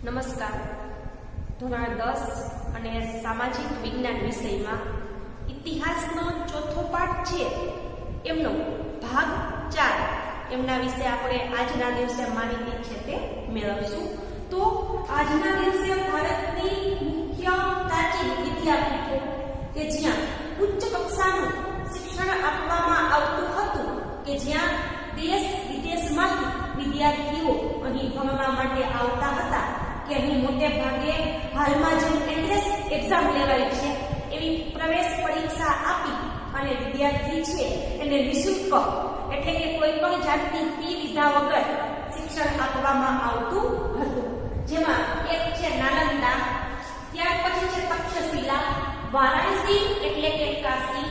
નમસ્કાર. ધોરણ 10 અને સામાજિક વિજ્ઞાન વિષયમાં ઇતિહાસનો ચોથો પાઠ છે એમનો ભાગ 4 એમના વિશે આપણે આજના દિવસે માહિતી છે તે મેળવશું. તો આજના દિવસે ભારતની મુખ્ય પ્રાચીન વિદ્યાપીઠો કે જ્યાં ઉચ્ચ કક્ષાનું શિક્ષણ આપવામાં આવતું હતું, કે જ્યાં દેશ વિદેશમાંથી વિદ્યાર્થીઓ અહીં ભણવા માટે આવતા હતા, કે અહીં મોટે ભાગે હાલમાં જે એન્ટ્રન્સ એક્ઝામ લેવાય છે એવી પ્રવેશ પરીક્ષા આપી અને વિદ્યાર્થી છે એને નિઃશુલ્ક એટલે કે કોઈ પણ જાતની ફી લીધા વગર શિક્ષણ આપવામાં આવતું હતું. જેમાં એક છે નાલંદા, ત્યાર પછી છે તક્ષશિલા, વારાણસી એટલે કે કાશી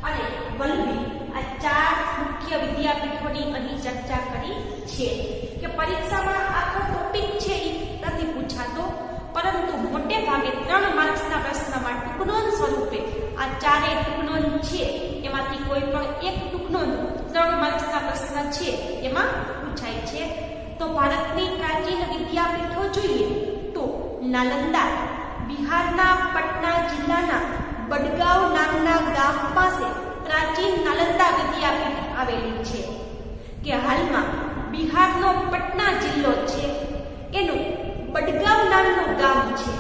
અને વલ્લભી. આ 4 મુખ્ય વિદ્યાપીઠોની અહીં ચર્ચા કરી છે. કે પરીક્ષામાં આખો ટોપિક છે એ નથી પૂછાતો, પરંતુ મોટે ભાગે 3 માર્ક્સના પ્રશ્નમાં ટૂંકનોંધ સ્વરૂપે આ 4 ટૂંકનોંધ છે એમાંથી કોઈ પણ એક ટૂંકનોંધ 3 માર્ક્સના પ્રશ્ન છે એમાં પૂછાય છે. તો ભારતની પ્રાચીન વિદ્યાપીઠો જોઈએ તો નાલંદા બિહારના પટના જિલ્લાના બડગાંવ નામના ગામ પાસે પ્રાચીન નાલંદા વિદ્યાપીઠ આવેલી છે. કે હાલમાં બિહારનો પટના જિલ્લો છે એનું બડગાંવ નામનું ગામ છે.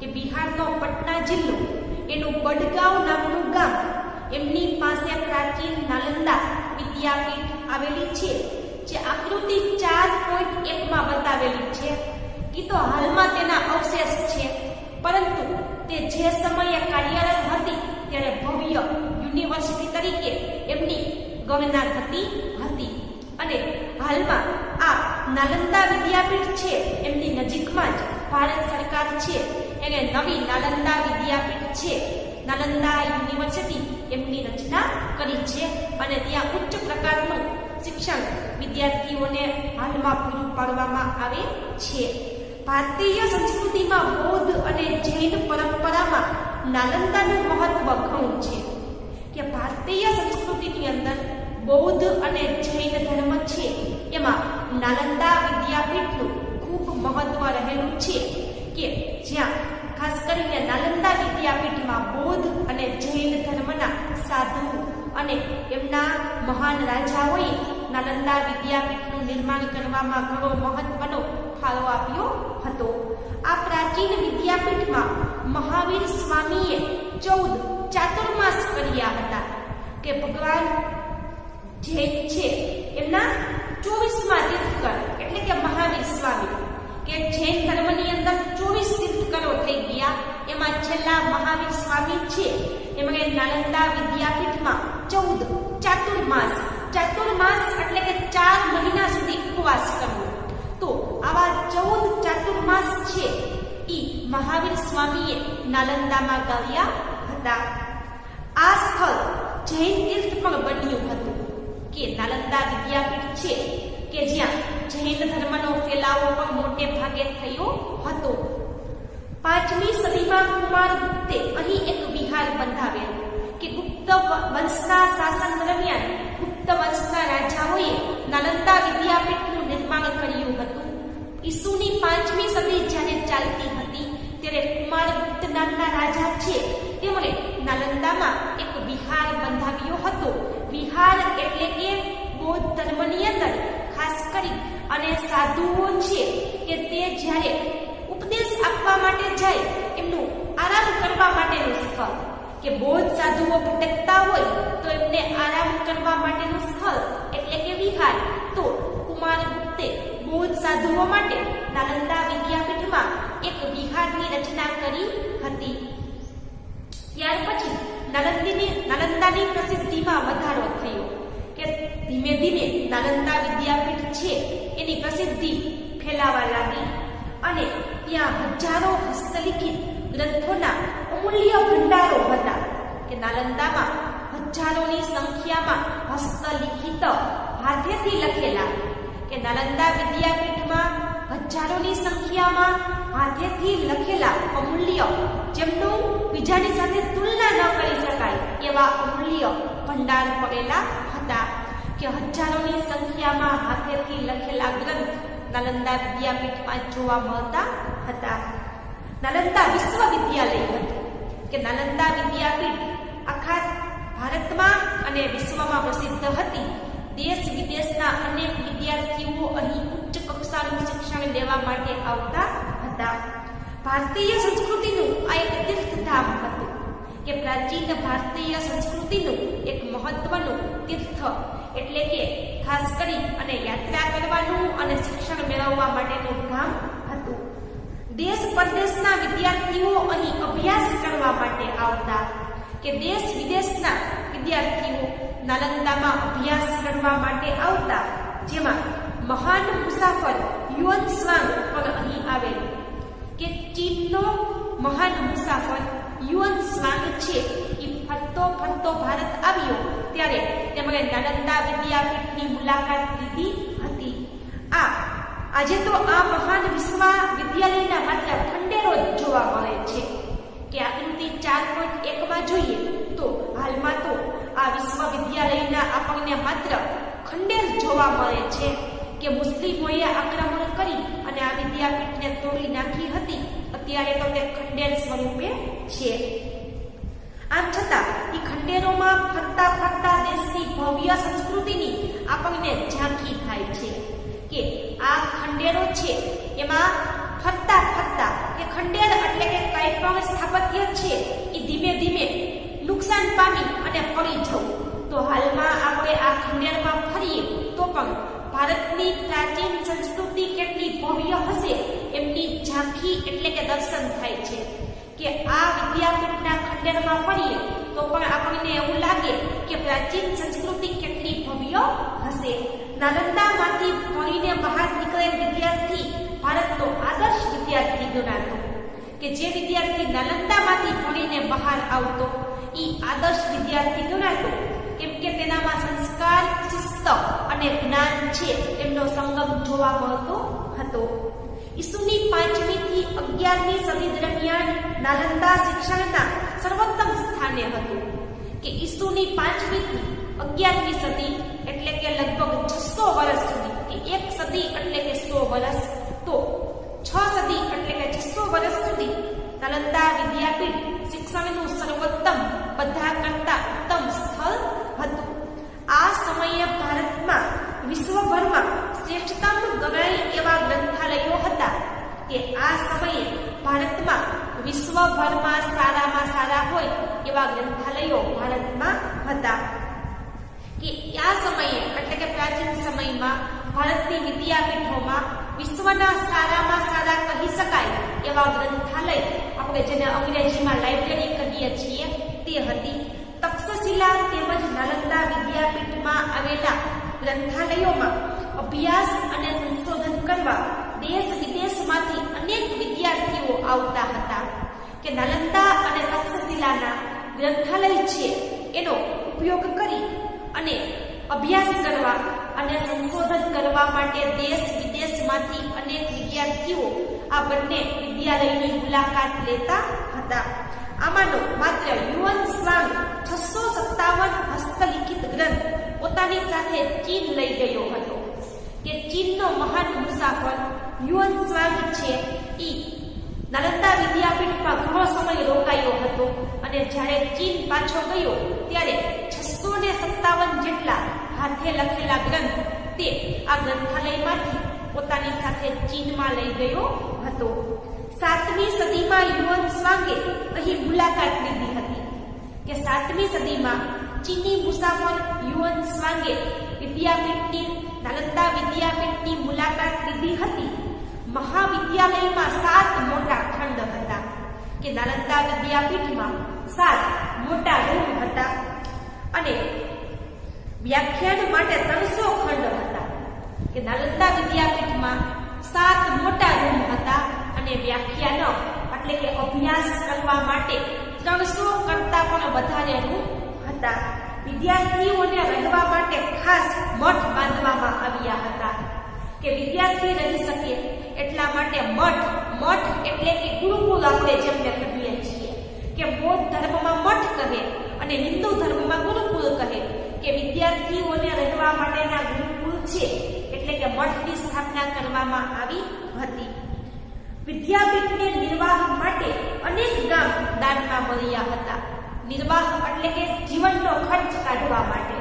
કે બિહારનો પટના જિલ્લો એનું બડગાંવ નામનું ગામ, એમની પાસે પ્રાચીન નાલંદા વિદ્યાપીઠ આવેલી છે, જે આકૃતિ 4.1 માં બતાવેલી છે. એ તો હાલમાં તેના અવશેષ છે, પરંતુ તે જે સમયે કાર્યરત હતી ત્યારે ભવ્ય યુનિવર્સિટી તરીકે એમની ગણના થતી હતી. અને હાલમાં આ નાલંદા વિદ્યાપીઠ છે એમની નજીકમાં જ ભારત સરકાર છે એને નવી નાલંદા વિદ્યાપીઠ છે, નાલંદા યુનિવર્સિટી એમની રચના કરી છે. અને ત્યાં ઉચ્ચ પ્રકારનું શિક્ષણ વિદ્યાર્થીઓને હાલમાં પૂરું પાડવામાં આવે છે. ભારતીય સંસ્કૃતિમાં બૌદ્ધ અને જૈન પરંપરામાં નાલંદાનું મહત્વ ઘણું છે. કે ભારતીય સંસ્કૃતિની અંદર બૌદ્ધ અને જૈન ધર્મ છે એમાં નાલંદા વિદ્યાપીઠનું ખૂબ મહત્વ રહેલું છે. કે જ્યાં ખાસ કરીને નાલંદા વિદ્યાપીઠમાં બૌદ્ધ અને જૈન ધર્મના સાધુ અને એમના મહાન રાજાઓએ નાલંદા વિદ્યાપીઠનું નિર્માણ કરવામાં ઘણો મહત્વનો ફાળો આપ્યો હતો. આ પ્રાચીન વિદ્યાપીઠમાં મહાવીર સ્વામીએ 14 ચાતુર્માસ કર્યા હતા. કે ભગવાન જૈન છે એમના 24મા તીર્થકર એટલે કે મહાવીર સ્વામી. કે જૈન ધર્મની અંદર 24 તીર્થકરો થઈ ગયા, એમાં છેલ્લા મહાવીર સ્વામી છે એમણે નાલંદા વિદ્યાપીઠમાં 14 ચાતુર્માસ, ચાતુર્માસ એટલે કે 4 મહિના સુધી ઉપવાસ કરવો. તો આવા 14 ચાતુર્માસ છે ઈ મહાવીર સ્વામીએ નાલંદામાં ગાવ્યા હતા. આ સ્થળ જૈન તીર્થ પણ બન્યું હતું. કે નાલંદા વિદ્યાપીઠ છે કે જ્યાં જૈન ધર્મનો ફેલાવો પણ મોટે ભાગે થયો હતો. 5મી સદીમાં કુમારગુપ્તે અહીં એક વિહાર બંધાવેલ. કે ગુપ્ત વંશના શાસન દરમિયાન ગુપ્ત વંશના રાજાઓએ નાલંદા વિદ્યાપીઠનું નિર્માણ કર્યું હતું. ઈસુની 5મી સદી જ્યારે ચાલતી હતી ત્યારે કુમારગુપ્ત નામના રાજા છે તેમણે નાલંદામાં એક વિહાર બંધાવ્યો હતો. વિહાર એટલે કે બૌદ્ધ ધર્મની અંદર ખાસ કરી અને સાધુઓ છે કે તે જ્યારે ઉપદેશ આપવા માટે જાય એમનું આરામ કરવા માટેનું સ્થળ. કે બૌદ્ધ સાધુઓ ભટકતા હોય તો એમને આરામ કરવા માટેનું સ્થળ એટલે કે વિહાર. તો કુમારગુપ્તે બૌદ્ધ સાધુઓ માટે નાલંદા વિદ્યાપીઠમાં એક વિહારની રચના કરી હતી. ત્યાર પછી નાલંદાની પ્રસિદ્ધિમાં વધારો થયો. કે ધીમે ધીમે નાલંદા વિદ્યાપીઠ છે એની પ્રસિદ્ધિ ફેલાવા લાગી અને ત્યાં હજારો હસ્તલિખિત ગ્રંથોના અમૂલ્ય ભંડારો હતા. કે નાલંદામાં હજારોની સંખ્યામાં હસ્તલિખિત હાથેથી લખેલા, કે નાલંદા વિદ્યાપીઠમાં હજારોની સંખ્યામાં હાથેથી લખેલા અમૂલ્ય, જેમનું બીજાની સાથે તુલના ન કરી શકાય એવા અમૂલ્ય ભંડાર પડેલા હતા. કે હજારોની સંખ્યામાં હાથેથી લખેલા ગ્રંથ નાલંદા વિદ્યાપીઠમાં જોવા મળતા હતા. નાલંદા વિશ્વવિદ્યાલય હતું કે નાલંદા વિદ્યાપીઠ આખા ભારતમાં અને વિશ્વમાં પ્રસિદ્ધ હતી. દેશ વિદેશના અનેક વિદ્યાર્થીઓ અહીં ઉચ્ચ કક્ષાનું શિક્ષણ લેવા માટે આવતા હતા. ભારતીય સંસ્કૃતિનું આ એક તીર્થધામ હતું કે પ્રાચીન ભારતીય સંસ્કૃતિનું એક મહત્વનું તીર્થ એટલે કે ખાસ કરી અને યાત્રા કરવાનું અને શિક્ષણ મેળવવા માટેનું ધામ હતું. દેશ પરદેશના વિદ્યાર્થીઓ અહીં અભ્યાસ કરવા માટે આવતા કે દેશ વિદેશના વિદ્યાર્થીઓ નાલંદામાં અભ્યાસ કરવા માટે આવતા, જેમાં મહાન મુસાફર યુઅન સ્વાંગ પણ અહીં આવેલું કે ચીનનો મહાન મુસાફર યુઅન સ્વાંગ છે એ ફરતો ફરતો ભારત આવ્યો ત્યારે તેમણે નાલંદા વિદ્યાપીઠની મુલાકાત લીધી હતી. આજે તો આ મહાન વિશ્વવિદ્યાલયના માત્ર ખંડેરો જ જોવા મળે છે કે આકૃતિ 4.1 જોઈએ તો હાલમાં તો આ વિશ્વવિદ્યાલયના આપણને માત્ર ખંડેર જોવા મળે છે કે મુસ્લિમોએ આક્રમણ કરી અને આ વિદ્યાપીઠને તોડી નાખી હતી. અત્યારે તો તે ખંડેર સ્વરૂપે છે. આમ છતાં એ ખંડેરોમાં ફરતા ફરતા દેશની ભવ્ય સંસ્કૃતિની આપણને ઝાંખી થાય છે કે આ ખંડેરો છે એમાં ફરતા ફરતા કે ખંડેર એટલે કે કઈ પણ સ્થાપત્ય છે એ ધીમે ધીમે નુકસાન પામી અને પડી જવું. તો હાલમાં આપણે આ ખંડેરમાં ફરીએ તો પણ ભારતની પ્રાચીન સંસ્કૃતિ કેટલી ભવ્ય હશે એમની ઝાંખી એટલે કે દર્શન થાય છે કે આ વિદ્યાપીઠના ખંડેરમાં ફરીએ તો પણ આપણને એવું લાગે કે પ્રાચીન સંસ્કૃતિ કેટલી ભવ્ય હશે. નાલંદામાંથી ભણીને બહાર નીકળેલ વિદ્યાર્થી ભારતનો આદર્શ વિદ્યાર્થી ગણાતો કે જે વિદ્યાર્થી નાલંદામાંથી ભણીને બહાર આવતો એ આદર્શ વિદ્યાર્થી ગણાતો કેમ કે તેનામાં સંસ્કાર, શિસ્ત અને જ્ઞાન છે એમનો સંગમ જોવા મળતો હતો. ઈસુની 5મી થી 11મી સદી દરમિયાન નાલંદા શિક્ષણના સર્વોત્તમ સ્થાને હતું કે ઈસુની 5મી થી 11મી સદી એટલે કે લગભગ 600 વર્ષ સુધી કે એક સદી એટલે કે 100 વર્ષ તો 6 સદી એટલે કે 600 વર્ષ સુધી નાલંદા વિદ્યાપીઠ શિક્ષણનું સર્વોત્તમ બધા કરતા ઉત્તમ સ્થળ હતું. આ સમયે ભારતમાં વિશ્વભરમાં શ્રેષ્ઠતમ ગણાય એવા ગ્રંથાલયો હતા કે આ સમયે ભારતમાં વિશ્વભરમાં સારામાં સારા હોય એવા ગ્રંથાલયો ભારતમાં હતા કે આ સમયે એટલે કે પ્રાચીન સમયમાં ભારતની વિદ્યાપીઠોમાં વિશ્વના સારામાં સારા કહી શકાય એવા ગ્રંથાલય આપણે જેને અંગ્રેજીમાં લાઇબ્રેરી કહીએ છીએ તે હતી. તક્ષશિલા તેમજ નાલંદા વિદ્યાપીઠમાં આવેલા ગ્રંથાલયોમાં અભ્યાસ અને સંશોધન કરવા દેશ વિદેશમાંથી અનેક વિદ્યાર્થીઓ આવતા હતા કે નાલંદા અને તક્ષશિલાના ગ્રંથાલય છે એનો ઉપયોગ કરી અને અભ્યાસ કરવા અને સંશોધન કરવા માટે દેશ વિદેશમાંથી અનેક વિદ્યાર્થીઓ આ બંને વિદ્યાલયની મુલાકાત લેતા હતા. આમાંનો માત્ર યુઅન સ્વાંગ 657 હસ્તલિખિત ગ્રંથ પોતાની સાથે ચીન લઈ ગયો હતો કે ચીનનો મહાન મુસાફર યુઅન સ્વાંગ છે એ નાલંદા વિદ્યાપીઠમાં ઘણો સમય રોકાયો હતો અને જ્યારે ચીન પાછો ગયો ત્યારે 657 જેટલા હાથે લખેલા ગ્રંથ તે આ ગ્રંથાલયમાંથી પોતાની સાથે ચીનમાં લઈ ગયો હતો. 7મી સદીમાં યુઅન સ્વાંગે અહીં મુલાકાત લીધી હતી કે 7મી સદીમાં ચીની મુસાફર યુઅન સ્વાંગે નાલંદા વિદ્યાપીઠની મુલાકાત લીધી હતી. મહાવિદ્યાલયમાં 7 મોટા ખંડ હતા કે નાલંદા વિદ્યાપીઠમાં 7 મોટા રૂમ હતા અને વ્યાખ્યાન માટે 300 ખંડ હતા કે નાલંદા વિદ્યાપીઠમાં 7 મોટા રૂમ હતા અને વ્યાખ્યાન એટલે કે અભ્યાસ કરવા માટે 300 કરતા પણ વધારે રૂમ હતા. વિદ્યાર્થીઓને રહેવા માટે ખાસ મઠ બાંધવામાં આવ્યા હતા કે વિદ્યાર્થી રહી શકે એટલા માટે મઠ એટલે કે ગુરુકુળ આપણે જેમને કહીએ છીએ કે બૌદ્ધ ધર્મમાં મઠ કહે અને હિન્દુ ધર્મમાં ગુરુકુળ કહે કે વિદ્યાર્થીઓને રહેવા માટેના ગુરુકુળ છે એટલે કે મઠની સ્થાપના કરવામાં આવી હતી. વિદ્યાપીઠને નિર્વાહ માટે અનેક ગામ દાનમાં મળ્યા હતા. નિર્વાહ એટલે કે જીવનનો ખર્ચ કાઢવા માટે.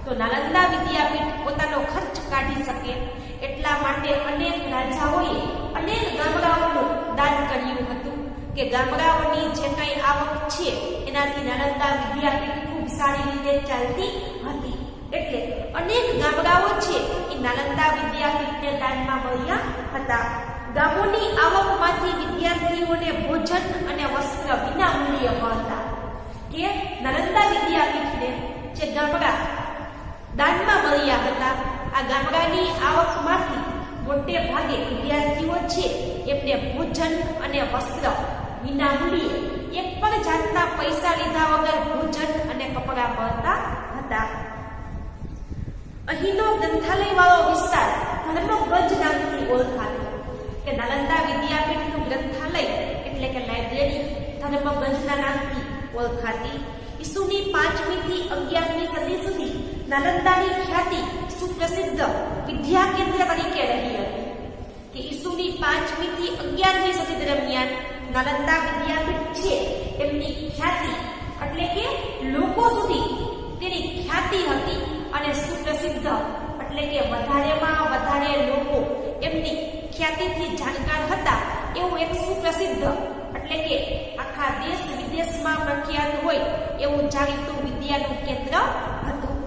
તો નાલંદા વિદ્યાપીઠ પોતાનો ખર્ચ કાઢી શકે એટલા માટે અનેક રાજાઓએ અનેક ગામડાઓનું દાન કર્યું હતું કે ગામડાઓની જે કંઈ આવક છે એનાથી નાલંદા વિદ્યાપીઠ ખૂબ સારી રીતે ચાલતી હતી. એટલે અનેક ગામડાઓ છે એ નાલંદા વિદ્યાપીઠને દાનમાં મળ્યા હતા. ગામોની આવકમાંથી વિદ્યાર્થીઓને ભોજન અને વસ્ત્ર વિના મૂલ્યે મળતા. કે નાલંદા વિદ્યાપીઠને જે ગામડા દાનમાં મળ્યા હતા, આ ગામડાની આવકમાંથી મોટે ભાગે વિદ્યાર્થીઓ છે એમને ભોજન અને વસ્ત્ર વિના મૂલ્યે એક પણ જાતના પૈસા લીધા વગર ભોજન અને કપડાં મળતા હતા. અહીંનો ગ્રંથાલય વાળો વિસ્તાર ધર્મગંજ નામથી ઓળખાતો કે નાલંદા વિદ્યાપીઠનું ગ્રંથાલય એટલે કે લાઇબ્રેરી ધર્મગંજના નામથી ઓળખાતી. ઈસુની 5મી થી 11મી સદી સુધી નાલંદાની ખ્યાતિ સુપ્રસિદ્ધ વિદ્યા કેન્દ્ર તરીકે રહી હતી. કે ઈસુની 5મી થી 11મી સદી દરમિયાન નાલંદા વિદ્યાપીઠ છે એમની ખ્યાતિ એટલે કે લોકો સુધી તેની ખ્યાતિ હતી અને સુપ્રસિદ્ધ એટલે કે વધારેમાં વધારે લોકો એમની ખ્યાતિથી જાણકાર હતા એવું એક સુપ્રસિદ્ધ એટલે કે આખા દેશ વિદેશમાં પ્રખ્યાત હોય એવું જાણીતું વિદ્યાનું કેન્દ્ર હતું.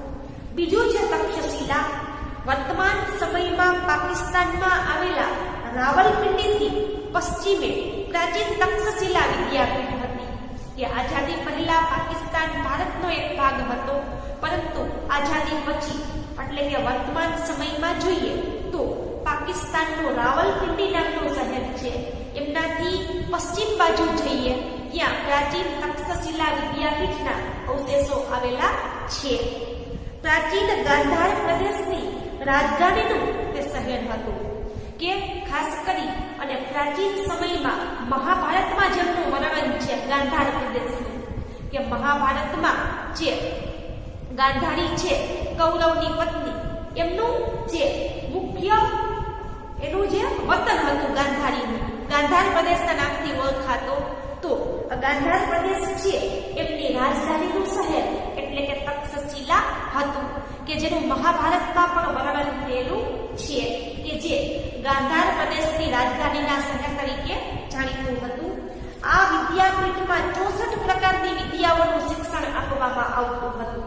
બીજું છે તક્ષશિલા. વર્તમાન સમયમાં પાકિસ્તાનમાં આવેલા રાવલપિંડીથી પશ્ચિમે પ્રાચીન તક્ષશિલા વિદ્યાપીઠ હતી. કે આઝાદી પહેલા પાકિસ્તાન ભારતનો એક ભાગ હતો, પરંતુ આઝાદી પછી એટલે કે વર્તમાન સમયમાં જોઈએ તો પાકિસ્તાનનું રાવલપિંડી નામનું શહેર છે એમનાથી પશ્ચિમ બાજુ જઈએ ત્યાં પ્રાચીન તક્ષશિલા વિદ્યાપીઠના અવશેષો આવેલા છે. પ્રાચીન ગાંધાર પ્રદેશની રાજધાનીનું તે શહેર હતું. કે ખાસ કરી અને પ્રાચીન સમયમાં મહાભારતમાં જેમનું વર્ણન છે ગાંધાર પ્રદેશનું, કે મહાભારતમાં જે ગાંધારી છે કૌરવની પત્ની એમનું જે મુખ્ય એનું જે વતન હતું ગાંધારીનું, ગાંધાર પ્રદેશના નામથી ઓળખાતો. તો ગાંધાર પ્રદેશ છે એમની રાજધાનીનું શહેર એટલે કે તક્ષશિલા હતું કે જેનું મહાભારતમાં પણ વર્ણન થયેલું છે કે જે ગાંધાર પ્રદેશની રાજધાનીના શહેર તરીકે જાણીતું હતું. આ વિદ્યાપીઠમાં 64 પ્રકારની વિદ્યાઓનું શિક્ષણ આપવામાં આવતું હતું.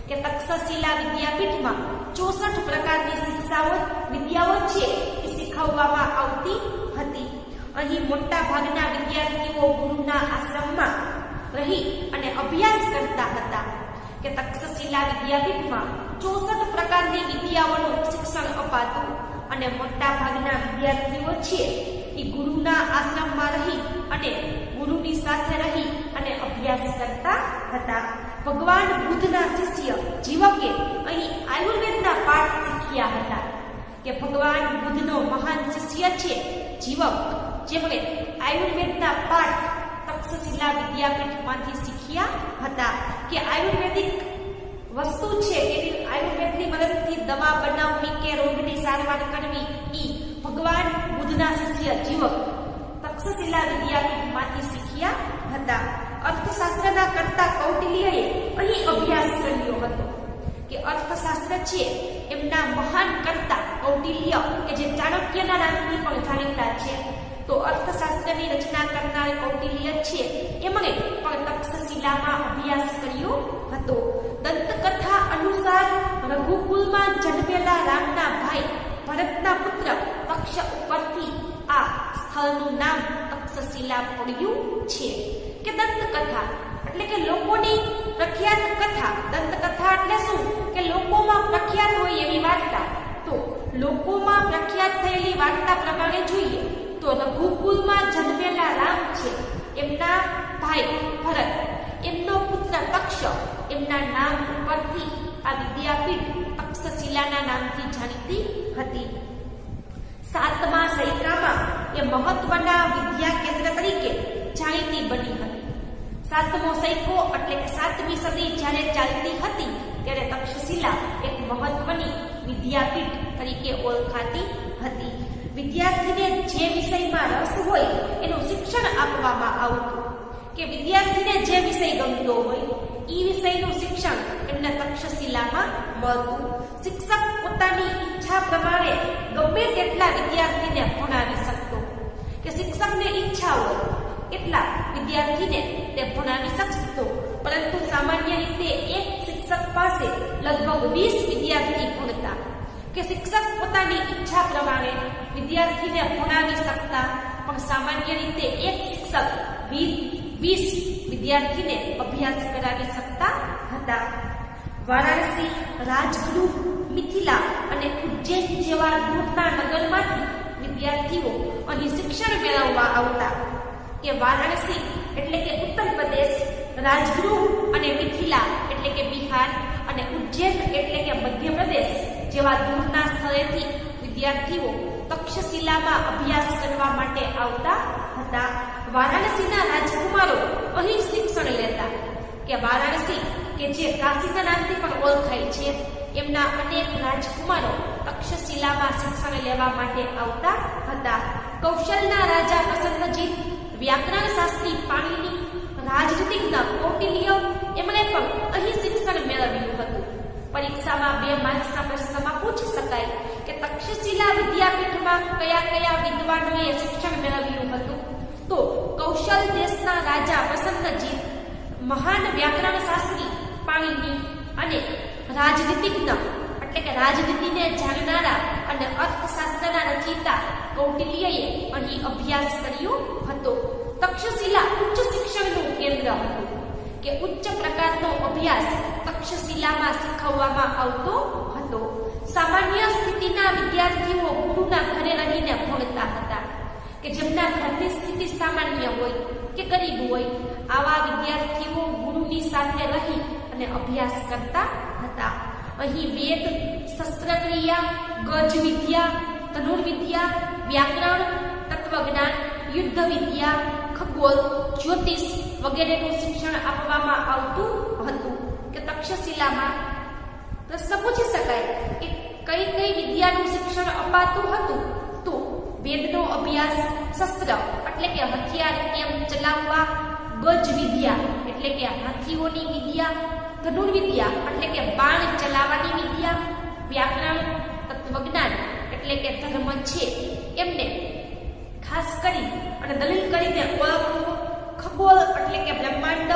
કે તક્ષશિલા વિદ્યાપીઠમાં 64 પ્રકારની વિદ્યાઓ છે એ શીખવવામાં આવતી હતી. અહીં મોટા ભાગના વિદ્યાર્થીઓ ગુરુના આશ્રમમાં રહી અને અભ્યાસ કરતા હતા. કે તક્ષશિલા વિદ્યાપીઠમાં 64 પ્રકારની વિદ્યાઓનું શિક્ષણ અપાતું અને મોટા ભાગના વિદ્યાર્થીઓ છે એ ગુરુના આશ્રમમાં રહી અને ગુરુની સાથે રહી અને અભ્યાસ કરતા હતા. ભગવાન બુદ્ધના શિષ્ય જીવકે અહીં આયુર્વેદના પાઠ શીખ્યા હતા. કે ભગવાન બુદ્ધનો મહાન શિષ્ય છે જીવક, જેમણે આયુર્વેદના પાઠ તક્ષશિલા વિદ્યાપીઠમાંથી શીખ્યા હતા. કે આયુર્વેદિક વસ્તુ છે કે આયુર્વેદની મદદથી દવા બનાવવી કે રોગની સારવાર કરવી એ ભગવાન બુદ્ધના શિષ્ય જીવક તક્ષશિલા વિદ્યાપીઠમાંથી શીખ્યા હતા. અર્થશાસ્ત્રના કર્તા કૌટિલ્યએ અહીં અભ્યાસ કર્યો હતો. કે અર્થશાસ્ત્ર છે એમના મહાન કર્તા કૌટિલ્ય કે જે ચાણક્યના નામથી પણ જાણીતા છે, તો અર્થશાસ્ત્રની રચના કરનાર કૌટિલ્ય છે એમણે પણ તક્ષશિલામાં અભ્યાસ કર્યો હતો. દંતકથા અનુસાર રઘુકુલમાં જન્મેલા રામના ભાઈ ભરતના પુત્ર તક્ષ ઉપરથી આ સ્થળનું નામ તક્ષશિલા પડ્યું છે. કે દંતકથા એટલે કે લોકોની પ્રખ્યાત કથા. દંતકથા એટલે શું? કે લોકોમાં પ્રખ્યાત હોય એવી વાર્તા. તો લોકોમાં પ્રખ્યાત થયેલી વાર્તા પ્રમાણે જોઈએ તો રઘુકુલમાં જન્મેલા રામ છે એમના ભાઈ ભરત, એમનો પુત્ર તક્ષ, એમના નામ ઉપરથી આ વિદ્યાપીઠ તક્ષશિલાના નામથી જાણીતી હતી. 7મા સૈકામાં એ મહત્વના વિદ્યા કેન્દ્ર તરીકે જાણીતી બની હતી. 7મો સૈકો એટલે કે 7મી સદી જ્યારે ચાલતી હતી ત્યારે તક્ષશિલા એક મહત્વની વિદ્યાપીઠ તરીકે ઓળખાતી હતી. વિદ્યાર્થીને જે વિષયમાં રસ હોય એનું શિક્ષણ આપવામાં આવતું, કે વિદ્યાર્થીને જે વિષય ગમતો હોય એ વિષયનું શિક્ષણ એમને તક્ષશિલામાં મળતું. શિક્ષક પોતાની ઈચ્છા પ્રમાણે ગમે તેટલા વિદ્યાર્થીને ભણાવી શકતો, કે શિક્ષકને ઈચ્છા હોય એટલા વિદ્યાર્થીને તે ભણાવી શકતો. પરંતુ સામાન્ય રીતે એક શિક્ષક પાસે લગભગ 20 વિદ્યાર્થી ભણતા, કે શિક્ષક પોતાની ઈચ્છા પ્રમાણે વિદ્યાર્થીને ભણાવી શકતા, પણ સામાન્ય રીતે એક શિક્ષક 20 વિદ્યાર્થીને અભ્યાસ કરાવી શકતા હતા. વારાણસી, રાજગૃહ, મિથિલા અને ઉજ્જૈન જેવા દૂરના નગરમાંથી વિદ્યાર્થીઓ અહીં શિક્ષણ મેળવવા આવતા. કે વારાણસી એટલે કે ઉત્તર પ્રદેશ, રાજગૃહ અને મિથિલા એટલે કે બિહાર અને ઉજ્જૈન એટલે કે મધ્યપ્રદેશ જેવા દૂરના સ્થળેથી વિદ્યાર્થીઓ તક્ષશિલામાં અભ્યાસ કરવા માટે આવતા હતા. વારાણસીના રાજકુમારો અહીં શિક્ષણ લેતા. કે વારાણસી કે જે કાશીના નામથી પણ ઓળખાય છે, એમના અનેક રાજકુમારો તક્ષશિલામાં શિક્ષણ લેવા માટે આવતા હતા. કૌશલના રાજા પ્રસન્નજીત, વ્યાકરણ શાસ્ત્રી પાણિની, રાજનીતિજ્ઞ કૌટિલ્ય એમણે પણ અહીં શિક્ષણ મેળવ્યું હતું. પરીક્ષામાં 2 માર્ક્સના પ્રશ્નમાં પૂછી શકાય કે તક્ષશિલા વિદ્યાપીઠમાં કયા કયા વિદ્વાનોએ શિક્ષણ મેળવ્યું હતું. તો કૌશલ દેશના રાજા પ્રસન્નજીત, મહાન વ્યાકરણ શાસ્ત્રી પાણિની અને રાજનીતિજ્ઞ એટલે કે રાજનીતિને જાણનારા અને અર્થશાસ્ત્રના રચયિતા કૌટિલ્યએ અહીં અભ્યાસ કર્યો હતો. તક્ષશિલા ઉચ્ચ શિક્ષણનું કેન્દ્ર હતું, કે ઉચ્ચ પ્રકારનો અભ્યાસ તક્ષશિલામાં શીખવવામાં આવતો હતો. સામાન્ય સ્થિતિના વિદ્યાર્થીઓ ગુરુના ઘરે રહીને ભણતા હતા, કે જેમના ઘરની સ્થિતિ સામાન્ય હોય કે ગરીબ હોય, આવા વિદ્યાર્થીઓ ગુરુની સાથે રહી અને અભ્યાસ કરતા હતા. અહીં વેદ, શસ્ત્રક્રિયા, ગજ વિદ્યા, ધનુર્વિદ્યા, વ્યાકરણ, તત્વજ્ઞાન, યુદ્ધ વિદ્યા, ખગોળ, જ્યોતિષ વગેરેનું શિક્ષણ આપવામાં આવતું હતું. કે તક્ષશિલામાં પ્રશ્ન પૂછી શકાય કે કઈ કઈ વિદ્યાનું શિક્ષણ અપાતું હતું. તો વેદનો અભ્યાસ, શસ્ત્ર એટલે કે હથિયાર કેમ ચલાવવા, ગજ વિદ્યા એટલે કે હાથીઓની વિદ્યા, ધનુર્વિદ્યા એટલે કે બાણ ચલાવવાની વિદ્યા, વ્યાકરણ, તત્વજ્ઞાન એટલે કે ધર્મ છે એમને ખાસ કરી અને દલીલ કરીને ઓળખવું, ખગોળ એટલે કે બ્રહ્માંડ,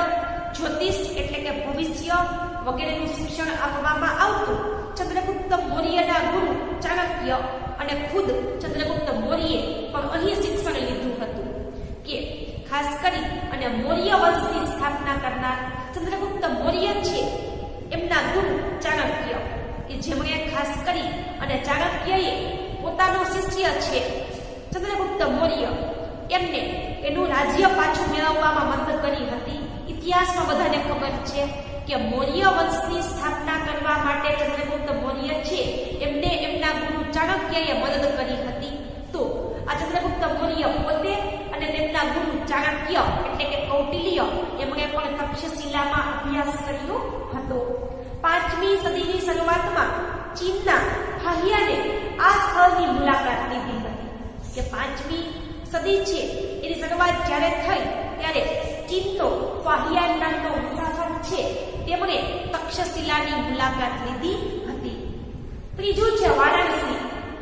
જ્યોતિષ એટલે કે ભવિષ્ય વગેરેનું શિક્ષણ આપવામાં આવતું. ચંદ્રગુપ્ત મૌર્યના ગુરુ ચાણક્ય અને ખુદ ચંદ્રગુપ્ત મૌર્યે પણ અહીં શિક્ષણ લીધું હતું. કે ખાસ કરી અને મૌર્ય વંશની સ્થાપના કરનાર ચંદ્રગુપ્ત મૌર્ય છે, એમના ગુરુ ચાણક્ય, કે જેમણે ખાસ કરી અને ચાણક્યએ પોતાનો શિષ્ય છે ચંદ્રગુપ્ત મૌર્ય, એમને એનું રાજ્ય પાછું મેળવવામાં મદદ કરી હતી. ઇતિહાસમાં બધાને ખબર છે કે મૌર્ય વંશની સ્થાપના કરવા માટે ચંદ્રગુપ્ત મૌર્ય છે એમને એમના ગુરુ ચાણક્યએ મદદ કરી હતી. તો આ ચંદ્રગુપ્ત મૌર્ય પોતે અને તેમના ગુરુ ચાણક્ય એટલે કે કૌટિલ્ય એમણે પણ તક્ષશિલામાં અભ્યાસ કર્યો હતો. 5મી સદીની શરૂઆતમાં ચીનના હાહિયાને આ સ્થળની મુલાકાત લીધી હતી. કે 5મી સદી છે એની શરૂઆત જ્યારે થઈ ત્યારે ચીનનો ફાહિયાન નામનો મુસાફર છે તેમણે તક્ષશિલાની મુલાકાત લીધી હતી. ત્રીજું છે વારાણસી,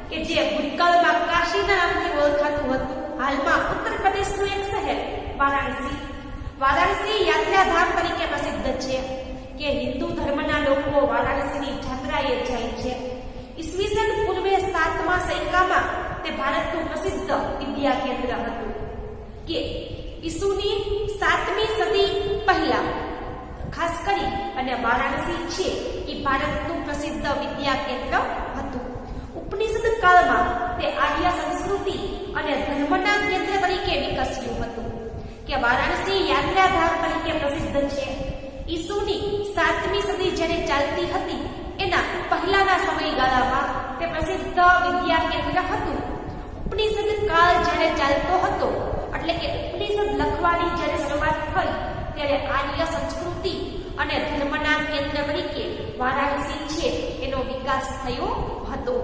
કે જે ભૂતકાળમાં કાશીના નામથી ઓળખાતું હતું. હાલમાં ઉત્તર પ્રદેશનું એક શહેર વારાણસી. વારાણસી યાત્રાધામ તરીકે પ્રસિદ્ધ છે, કે હિન્દુ ધર્મના લોકો વારાણસીની યાત્રાએ જાય છે. ઈસવીસન પૂર્વે 7મા સૈકામાં તે ભારતનું પ્રસિદ્ધ વિદ્યા કેન્દ્ર હતું. કે ઈસુની 7મી સદી પહેલા ખાસ કરી અને વારાણસી છે એ ભારતનું પ્રસિદ્ધ વિદ્યા કેન્દ્ર હતું. ઉપનિષદ કાળમાં તે આર્ય સંસ્કૃતિ અને ધર્મના કેન્દ્ર તરીકે વિકસ્યું હતું. કે વારાણસી યાત્રાધામ તરીકે પ્રસિદ્ધ છે. ઈસુની 7મી સદી જ્યારે ચાલતી હતી એના પહેલાના સમયગાળામાં તે પ્રસિદ્ધ વિદ્યા કેન્દ્ર હતું. ઉપનિષદ કાળ જ્યારે ચાલતો હતો એટલે કે ઉપનિષદ લખવાની જ્યારે શરૂઆત થઈ ત્યારે આર્ય સંસ્કૃતિ અને ધર્મના કેન્દ્ર તરીકે વારાણસી છે એનો વિકાસ થયો હતો.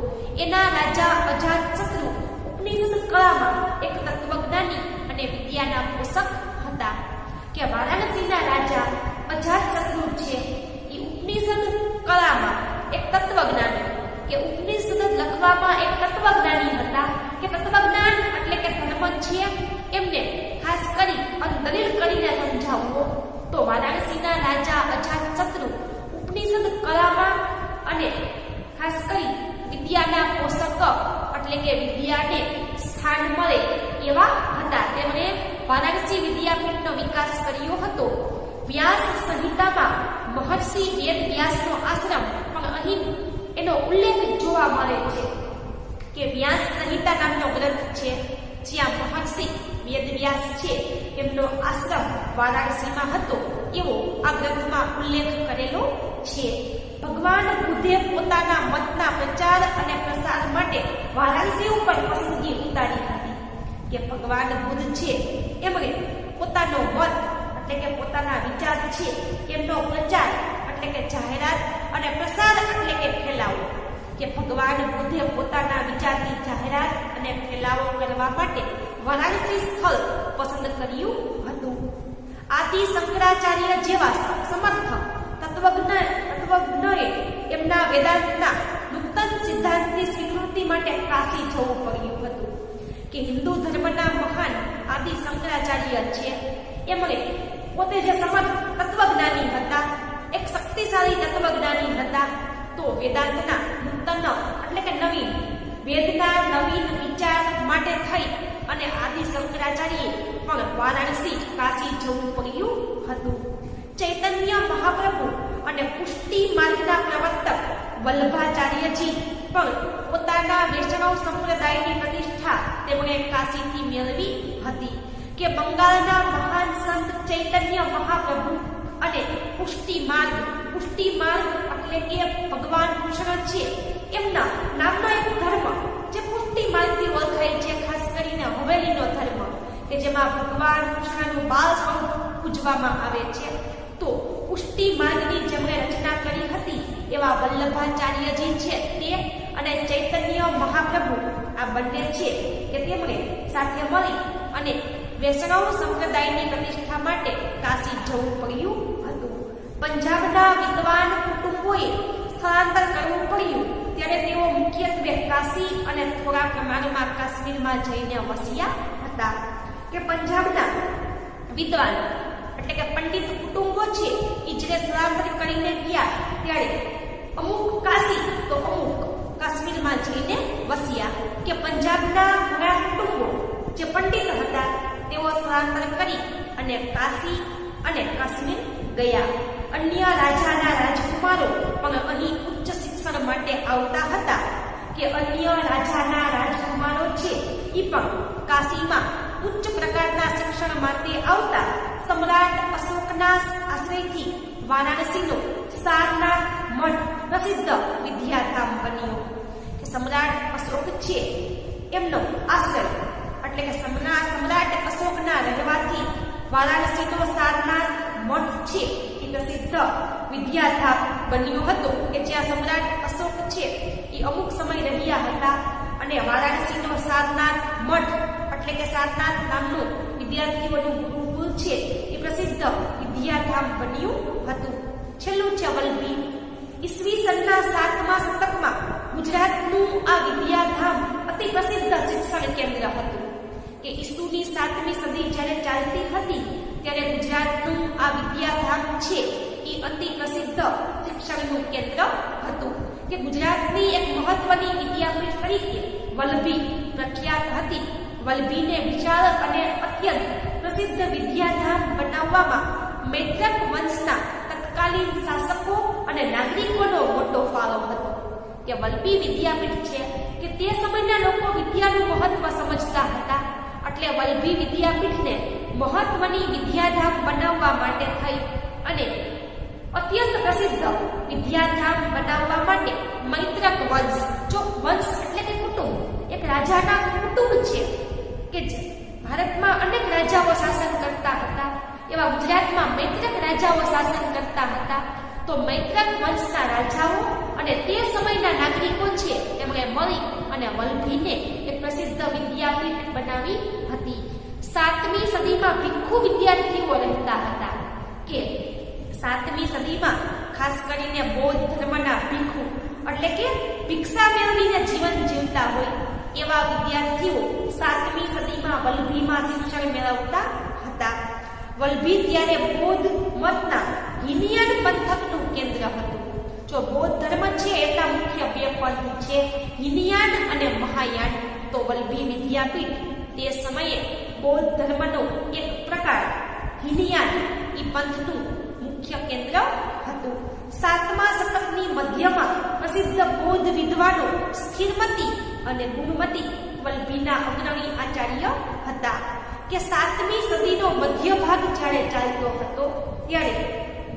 એના રાજા અજાતશત્રુ ઉપનિષદ કળામાં એક તત્વજ્ઞાની અને વિદ્યાના પોષક હતા. કે વારાણસીના રાજા અજાતશત્રુ છે એ ઉપનિષદ કળામાં એક તત્વજ્ઞાની કે ઉપનિષદ લખવામાં એક તત્વજ્ઞાની હતા. કે તત્વજ્ઞાન એટલે કે ધર્મ છે એમને ખાસ કરી અને દલીલ કરીને સમજાવવો. તો વારાણસીના રાજા અજાતશત્રુ ઉપનિષદ કળામાં અને ખાસ કરી વિદ્યાના પોષક એટલે કે વિદ્યાને સ્થાન મળે એવા હતા. તેમણે વારાણસી વિદ્યાપીઠનો વિકાસ કર્યો હતો. વ્યાસ સંહિતામાં મહર્ષિ વેદ વ્યાસનો આશ્રમ પણ અહીં એનો ઉલ્લેખ જોવા મળે છે. કે વ્યાસ સંહિતા નામનો ગ્રંથ છે જ્યાં મહર્ષિ વેદ વ્યાસ છે એમનો આશ્રમ વારાણસીમાં હતો એવો આ ગ્રંથમાં ઉલ્લેખ કરેલો છે. ભગવાન બુદ્ધે પોતાના મતના પ્રચાર અને પ્રસાર માટે વારાણસી ઉપર પસંદગી ઉતારી હતી. કે ભગવાન બુદ્ધ છે એમણે પોતાનો મત એટલે કે પોતાના વિચાર છે એમનો પ્રચાર એટલે કે જાહેરાત અને પ્રસાર એટલે કે ફેલાવો. કે ભગવાન બુદ્ધે પોતાના વિચારની જાહેરાત અને ફેલાવો કરવા માટે વારાણસી સ્થળ પસંદ કર્યું હતું. આદિ શંકરાચાર્ય જેવા સમર્થ તત્વજ્ઞએ એમના વેદાંતના નૂતન સિદ્ધાંતની સ્વીકૃતિ માટે કાશી જવું પડ્યું હતું. કે હિન્દુ ધર્મના મહાન આદિ શંકરાચાર્ય છે એમણે પોતે જે સમર્થ તત્વજ્ઞાની હતા, એક શક્તિશાળી તત્વજ્ઞાની હતા. તો વેદાંતના નૂતન એટલે કે નવીન વેદના નવીન વિચાર માટે થઈ અને આદિ શંકરાચાર્યએ પણ વારાણસી કાશી જવું પડ્યું હતું. ચૈતન્ય મહાપ્રભુ અને પુષ્ટિ માર્ગના પ્રવર્તક વલ્લભાચાર્યજી પણ પોતાના વૈષ્ણવ સંપ્રદાયની પ્રતિષ્ઠા તેમણે કાશીથી મેળવી હતી. કે બંગાળના મહાન સંત ચૈતન્ય મહાપ્રભુ અને પુષ્ટિ માર્ગ એટલે કે ભગવાન કૃષ્ણ છે એમના નામનો એક ધર્મ જે પુષ્ટિ માર્ગથી ઓળખાય છે, ખાસ કરીને હવેલીનો ધર્મ કે જેમાં ભગવાન કૃષ્ણનું બાળ સ્વરૂપ પૂજવામાં આવે છે. તો પુષ્ટિ માર્ગની જેમણે રચના કરી હતી એવા વલ્લભાચાર્યજી છે તે અને ચૈતન્ય મહાપ્રભુ આ બંને છે કે તેમણે સાથે મળી અને વૈષ્ણવ સંપ્રદાયની પ્રતિષ્ઠા માટે કાશી જવું પડ્યું હતું. પંજાબના વિદ્વાન કુટુંબોએ સ્થળાંતર કરવું પડ્યું ત્યારે તેઓ મુખ્યત્વે કાશી અને થોડા પ્રમાણમાં કાશ્મીરમાં જઈને વસ્યા હતા. કે પંજાબના વિદ્વાન એટલે કે પંડિત કુટુંબો છે એ જે સ્થળાંતર કરીને ગયા ત્યારે અમુક કાશી તો અમુક કાશ્મીરમાં જઈને વસ્યા. કે પંજાબના ઘણા કુટુંબો જે પંડિત હતા તેઓ સ્થળાંતર કરી અને કાશી અને કાશ્મીર ગયા. અન્ય રાજાના રાજકુમારો પણ અહીં ઉચ્ચ શિક્ષણ માટે આવતા હતા. કે અન્ય રાજાના રાજકુમારો છે એ પણ કાશીમાં ઉચ્ચ પ્રકારના શિક્ષણ માટે આવતા. સમ્રાટ અશોકના આશ્રયથી વારાણસીનો સારનાથ મઠ પ્રસિદ્ધ વિદ્યાધામ બન્યો. કે સમ્રાટ અશોક છે એમનો આશ્રય એટલે કે સમ્રાટ અશોકના રહેવાથી વારાણસીનો સારનાથ મઠ છે એ પ્રસિદ્ધ વિદ્યાધામ બન્યો હતો. કે જ્યાં સમ્રાટ અશોક છે એ અમુક સમય રહ્યા હતા અને વારાણસીનો સારનાથ મઠ એટલે કે સારનાથ નામનું વિદ્યાર્થીઓનું ગુરુકુળ છે એ પ્રસિદ્ધ વિદ્યાધામ બન્યું હતું. છેલ્લું છે વલ્લભી. ઈસવીસનના 7મા શતકમાં ગુજરાતનું આ વિદ્યાધામ અતિ પ્રસિદ્ધ શિક્ષણ કેન્દ્ર હતું. કે ઈસુની 7મી સદી જ્યારે ચાલતી હતી ત્યારે ગુજરાતનું આ વિદ્યાધામ છે એ અતિ પ્રસિદ્ધ શિક્ષણનું કેન્દ્ર હતું. કે ગુજરાતની એક મહત્વની વિદ્યાપીઠ તરીકે વલ્લભી પ્રખ્યાત હતી. વલ્લભીને વિશાળ અને અત્યંત પ્રસિદ્ધ વિદ્યાધામ બનાવવામાં મૈત્રક વંશના તત્કાલીન શાસકો અને નાગરિકોનો મોટો ફાળો હતો. કે વલ્લભી વિદ્યાપીઠ છે કે તે સમયના લોકો વિદ્યાનું મહત્વ સમજતા હતા એટલે વલ્લભી વિદ્યાપીઠને મહત્વની વિદ્યાધામ બનાવવા માટે થઈ અને અત્યંત પ્રસિદ્ધ વિદ્યાધામ બનાવવા માટે મૈત્રક વંશ, જો વંશ એટલે કે કુટુંબ, એક રાજાના કુટુંબ છે કે ભારતમાં અનેક રાજાઓ શાસન કરતા હતા એવા ગુજરાતમાં મૈત્રક રાજાઓ શાસન કરતા હતા. તો મૈત્રક વંશના રાજાઓ અને તે સમયના નાગરિકો છે તેમણે મળી અને વલ્લભીને એક પ્રસિદ્ધ વિદ્યાપીઠ બનાવી હતી. 7મી સદીમાં ભિક્ષુ વિદ્યાર્થીઓ રહેતા હતા કે 7મી સદીમાં ખાસ કરીને બૌદ્ધ ધર્મના ભિક્ષુ એટલે કે ભિક્ષા મેળવીને જીવન જીવતા હોય એવા વિદ્યાર્થીઓ 7મી સદીમાં વલ્લભીમાં શિક્ષણ મેળવતા હતા. વલ્લભી ત્યારે બૌદ્ધ મતના હિનયાન પંથકનું કેન્દ્ર હતું. જો બૌદ્ધ ધર્મ છે એટલા મુખ્ય 2 પંથ છે, હિનયાન અને મહાયાન. તો વલ્લભી વિદ્યાપીઠ તે સમયે બૌદ્ધ ધર્મનો એક પ્રકાર હિનયાન એ પંથનું મુખ્ય કેન્દ્ર હતું. 7મા શતકની મધ્યમાં પ્રસિદ્ધ બૌદ્ધ વિદ્વાનો સ્થિરમતી અને ગુણમતી વલ્લભીના અગ્રણી આચાર્ય હતા. કે 7મી સદીનો મધ્ય ભાગ જ્યારે ચાલતો હતો ત્યારે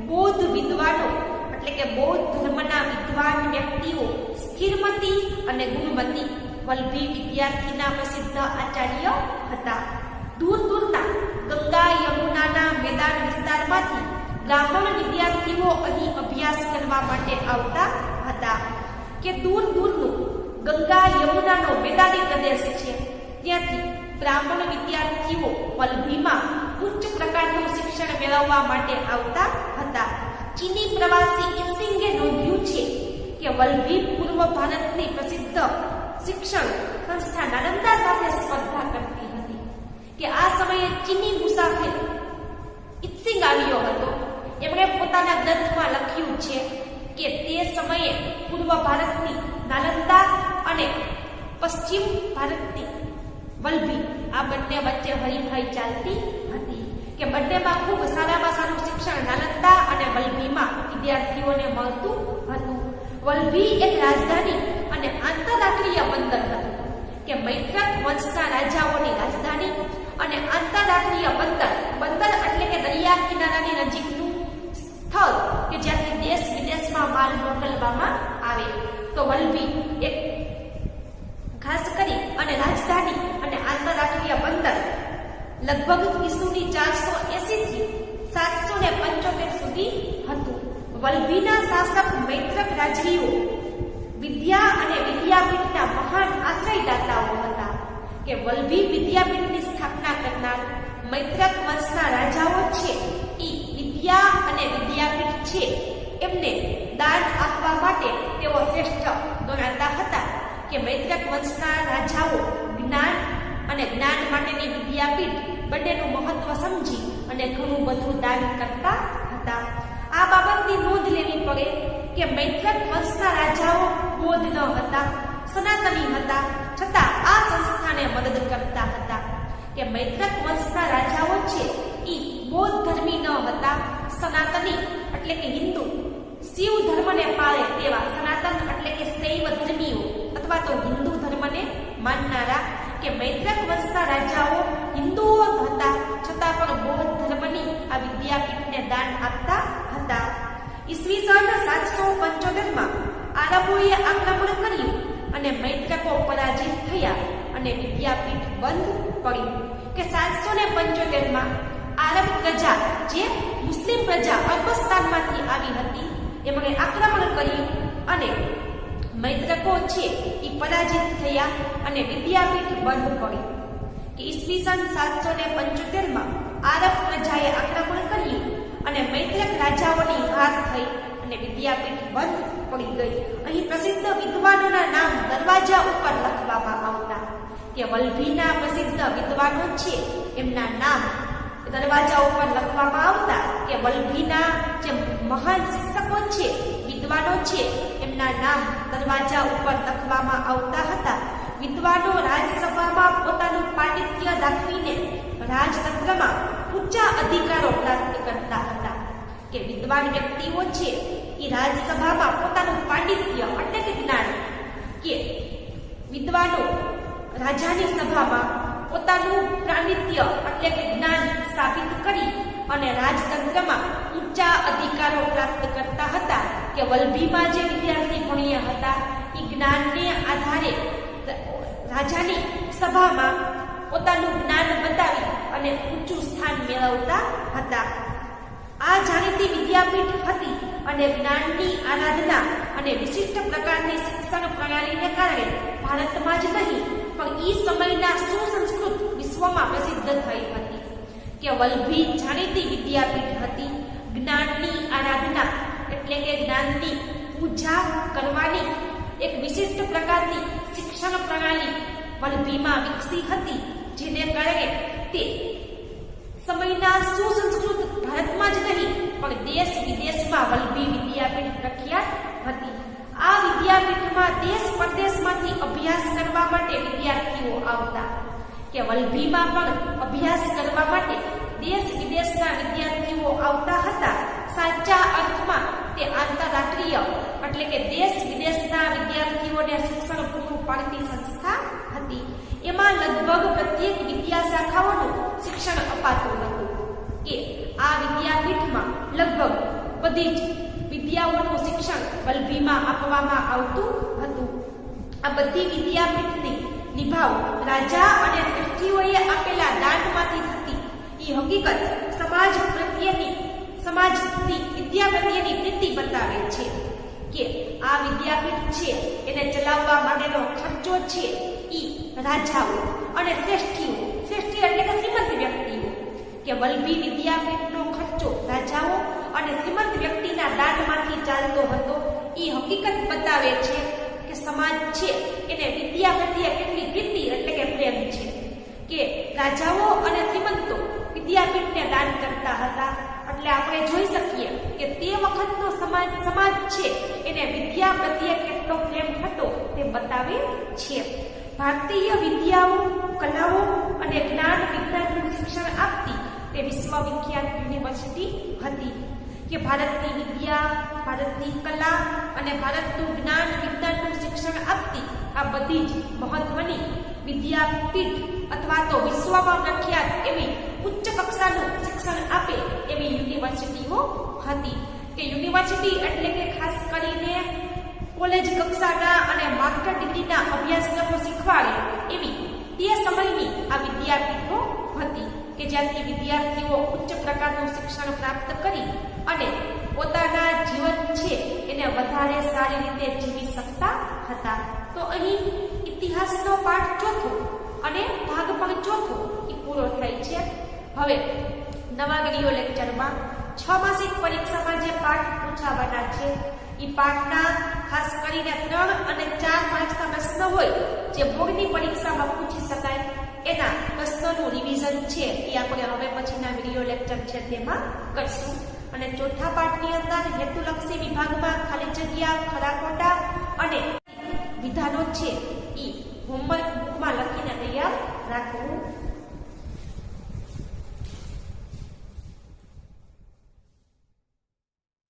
બૌદ્ધ વિદ્વાનો એટલે કે બૌદ્ધ ધર્મના વિદ્વાન વ્યક્તિઓ સ્થિરમતી અને ગુણમતી વલ્લભી વિદ્યાર્થીના પ્રસિદ્ધ આચાર્ય હતા. દૂર દૂરના ગંગા યમુનાના મેદાન વિસ્તારમાંથી બ્રાહ્મણ વિદ્યાર્થીઓ અહીં અભ્યાસ કરવા માટે આવતા હતા. કે દૂર દૂરનું ગંગા યમુનાનો મેદાની પ્રદેશ છે ત્યાંથી બ્રાહ્મણ વિદ્યાર્થીઓ વલ્લભીમાં ઉચ્ચ પ્રકારનું શિક્ષણ મેળવવા માટે આવતા હતા. ચીની પ્રવાસી ઇન્સિંગે નોંધ્યું છે કે વલ્લભી પૂર્વ ભારતની પ્રસિદ્ધ શિક્ષણ સંસ્થા નાલંદા સાથે સ્પર્ધા કરતી હતી. કે આ સમયે ચીની મુસાફિર ઇત્સિંગ આવ્યો હતો. એમણે પોતાના ગ્રંથમાં લખ્યું છે કે તે સમયે પૂર્વ ભારતની નાલંદા અને પશ્ચિમ ભારતની વલ્લભી આ બંને વચ્ચે હરીફાઈ ચાલતી હતી. કે બંનેમાં ખૂબ સારામાં સારું શિક્ષણ નાલંદા અને વલ્લભીમાં વિદ્યાર્થીઓને મળતું હતું. વલ્લભી એક રાજધાની અને આંતરરાષ્ટ્રીય બંદર હતું. કે મૈત્રક વંશના રાજાઓની રાજધાની અને આંતરરાષ્ટ્રીય બંદર. બંદર એટલે કે દરિયા કિનારાની નજીકનું સ્થળ કે જ્યાંથી દેશ વિદેશમાં માલ મોકલવામાં આવે. તો વલ્લભી એક ખાસ કરી અને રાજધાની અને આંતરરાષ્ટ્રીય બંદર લગભગ ઈસુની 480 થી 775 સુધી હતું. વલ્લભીના શાસક મૈત્રક રાજવીઓ વિદ્યા અને વિદ્યાપીઠના મહાન આશ્રયદાતાઓ હતા. કે વલ્લભી વિદ્યાપીઠની સ્થાપના કરનાર મૈત્રક વંશના રાજાઓ છે એ વિદ્યા અને વિદ્યાપીઠ છે એમને દાન આપવા માટે તેઓ શ્રેષ્ઠ ગણાતા હતા. કે મૈત્રક વંશના રાજાઓ જ્ઞાન અને જ્ઞાન માટેની વિદ્યાપીઠ બંનેનું મહત્વ સમજી અને ઘણું બધું દાન કરતા હતા. આ બાબતની નોંધ લેવી પડે કે મૈત્રક વંશના રાજાઓ બૌદ્ધ ન હતા, સનાતની હતા, છતાં આ સંસ્થાને મદદ કરતા હતા. કે મૈત્રક વંશના રાજાઓ છે એ બૌદ્ધ ધર્મી ન હતા, સનાતની એટલે કે હિન્દુ શિવ ધર્મને પાળે તેવા સનાતન એટલે કે શૈવ ધર્મીઓ અથવા તો હિન્દુ ધર્મને માનનારા. કે મૈત્રક વંશના રાજાઓ હિન્દુઓ હતા છતાં પણ બૌદ્ધ ધર્મની આ વિદ્યાપીઠને દાન આપતા હતા. ઈસવીસન 775માં આરબોએ આક્રમણ કર્યું અને મૈત્રકો પરાજિત થયા અને વિદ્યાપીઠ બંધ પડ્યું. કે 775માં આરબ પ્રજા જે મુસ્લિમ પ્રજા અફઘાનિસ્તાનમાંથી આવી હતી એમણે આક્રમણ કર્યું અને મૈત્રકો છે એ પરાજિત થયા અને વિદ્યાપીઠ બંધ પડી. કે ઈસવીસન 775માં આરબ પ્રજાએ આક્રમણ કર્યું અને મૈત્રક રાજાઓની હાર થઈ અને વિદ્યાપીઠ બંધ પડી ગઈ. અહીં પ્રસિદ્ધ વિદ્વાનોના નામ દરવાજા ઉપર લખવામાં આવતા. કે વલ્લભીના પ્રસિદ્ધ વિદ્વાનો છે એમના નામ દરવાજા ઉપર લખવામાં આવતા. કે વલ્લભીના જે મહાન શિક્ષકો છે વિદ્વાનો છે એમના નામ દરવાજા ઉપર લખવામાં આવતા હતા. વિદ્વાનો રાજસભામાં પોતાનું પાંડિત્ય દાખવીને રાજતંત્રમાં ઊંચા અધિકારો પ્રાપ્ત કરતા હતા. કે વિદ્વાન વ્યક્તિઓ છે એ રાજસભામાં પોતાનું પાંડિત્ય એટલે કે જ્ઞાન કે વિદ્વાનો રાજાની સભામાં પોતાનું પાંડિત્ય એટલે કે જ્ઞાન સાબિત કરી અને રાજતંત્રમાં ઊંચા અધિકારો પ્રાપ્ત કરતા હતા. કે વલ્લભીમાં જે વિદ્યાર્થી ભણ્યા હતા એ જ્ઞાનને આધારે રાજાની સભામાં પોતાનું જ્ઞાન બતાવી અને ઊંચું સ્થાન મેળવતા હતા. આ જાણીતી વિદ્યાપીઠ હતી અને જ્ઞાનની આરાધના અને વિશિષ્ટ પ્રકારની શિક્ષણ પ્રણાલીને કારણે ભારતમાં જ નહીં પણ એ સમયના સુસંસ્કૃત વિશ્વમાં પ્રસિદ્ધ થઈ હતી કે વલ્લભી જાણીતી વિદ્યાપીઠ હતી. જ્ઞાનની આરાધના એટલે કે જ્ઞાનની પૂજા કરવાની એક વિશિષ્ટ પ્રકારની શિક્ષણ પ્રણાલી વલ્લભીમાં વિકસી હતી, જેને કારણે તે સમયના સુસંસ્કૃત ભારતમાં જ નહીં પણ દેશ વિદેશમાં વલ્લભી વિદ્યાપીઠ પ્રખ્યાત હતી. આ વિદ્યાપીઠમાં દેશ પરદેશમાંથી અભ્યાસ કરવા માટે વિદ્યાર્થીઓ આવતા કે વલ્લભીમાં પણ અભ્યાસ કરવા માટે દેશ વિદેશના વિદ્યાર્થીઓ આવતા હતા. સાચા અર્થમાં તે આંતરરાષ્ટ્રીય એટલે કે દેશ વિદેશના વિદ્યાર્થીઓને શિક્ષણ પૂરું પાડતી સંસ્થા હતી. એમાં લગભગ પ્રત્યેક વિદ્યા શાખાઓનું શિક્ષણ અપાતું હતું કે આ વિદ્યાપીઠમાં લગભગ બધી જ વિદ્યાઓનું શિક્ષણ વલ્લભીમાં આપવામાં આવતું હતું. આ બધી વિદ્યાપીઠની નિભાવ રાજા અને શ્રેષ્ઠીઓએ આપેલા દાનમાંથી થતી એ હકીકત સમાજની વિદ્યા પ્રત્યેની પ્રીતિ બતાવે છે કે આ વિદ્યાપીઠ છે એને ચલાવવા માટેનો ખર્ચો છે ઈ રાજાઓ અને શ્રેષ્ઠીઓ એટલે કે શ્રીમંત વ્યક્તિઓ કે વલ્લભી વિદ્યાપીઠનો ખર્ચો રાજાઓ અને શ્રીમંત વ્યક્તિના દાનમાંથી ચાલતો હતો. એ હકીકત બતાવે છે કે સમાજ છે એને વિદ્યા પ્રત્યે કેટલી પ્રીતિ એટલે કે પ્રેમ છે કે રાજાઓ અને શ્રીમંતો વિદ્યાપીઠને દાન કરતા હતા. એટલે આપણે જોઈ શકીએ કે તે વખતનો સમાજ છે એને વિદ્યા પ્રત્યે કેટલો પ્રેમ હતો તે બતાવે છે. ભારતીય વિદ્યાઓ, કલાઓ અને જ્ઞાન વિજ્ઞાનનું શિક્ષણ આપતી તે વિશ્વવિખ્યાત યુનિવર્સિટી હતી કે ભારતની વિદ્યા, ભારતની કલા અને ભારતનું જ્ઞાન વિજ્ઞાનનું શિક્ષણ આપતી આ બધી જ મહત્વની વિદ્યાપીઠ અથવા તો વિશ્વમાં પ્રખ્યાત એવી ઉચ્ચ કક્ષાનું શિક્ષણ આપે એવી યુનિવર્સિટીઓ હતી. કે યુનિવર્સિટી એટલે કે ખાસ કરીને કોલેજ કક્ષાના અને માસ્ટર ડિગ્રીના અભ્યાસક્રમો શીખવાડે એવી તે સમયની આ વિદ્યાપીઠો હતી કે જ્યાંથી વિદ્યાર્થીઓ ઉચ્ચ પ્રકારનું શિક્ષણ પ્રાપ્ત કરી અને પોતાના જીવન છે એને વધારે સારી રીતે જીવી શકતા હતા. તો અહીં ઇતિહાસનો પાઠ ચોથો અને ભાગ પણ ચોથો એ પૂરો થાય છે. હવે નવા વિડિયો લેક્ચરમાં 6 માસિક પરીક્ષામાં જે પાઠ પૂછાવાના છે એ પાઠના ખાસ કરીને 3 અને 4 માર્ક્સના પ્રશ્ન હોય જે બોર્ડની પરીક્ષામાં પૂછી શકાય એના પ્રશ્નોનું રિવિઝન છે એ આપણે હવે પછીના વિડિયો લેક્ચર છે તેમાં કરશું. અને ચોથા પાઠની અંદર હેતુલક્ષી વિભાગમાં ખાલી જગ્યા, ખરા ખોટા અને વિધાનો છે એ હોમવર્ક બુકમાં લખીને તૈયાર રાખવું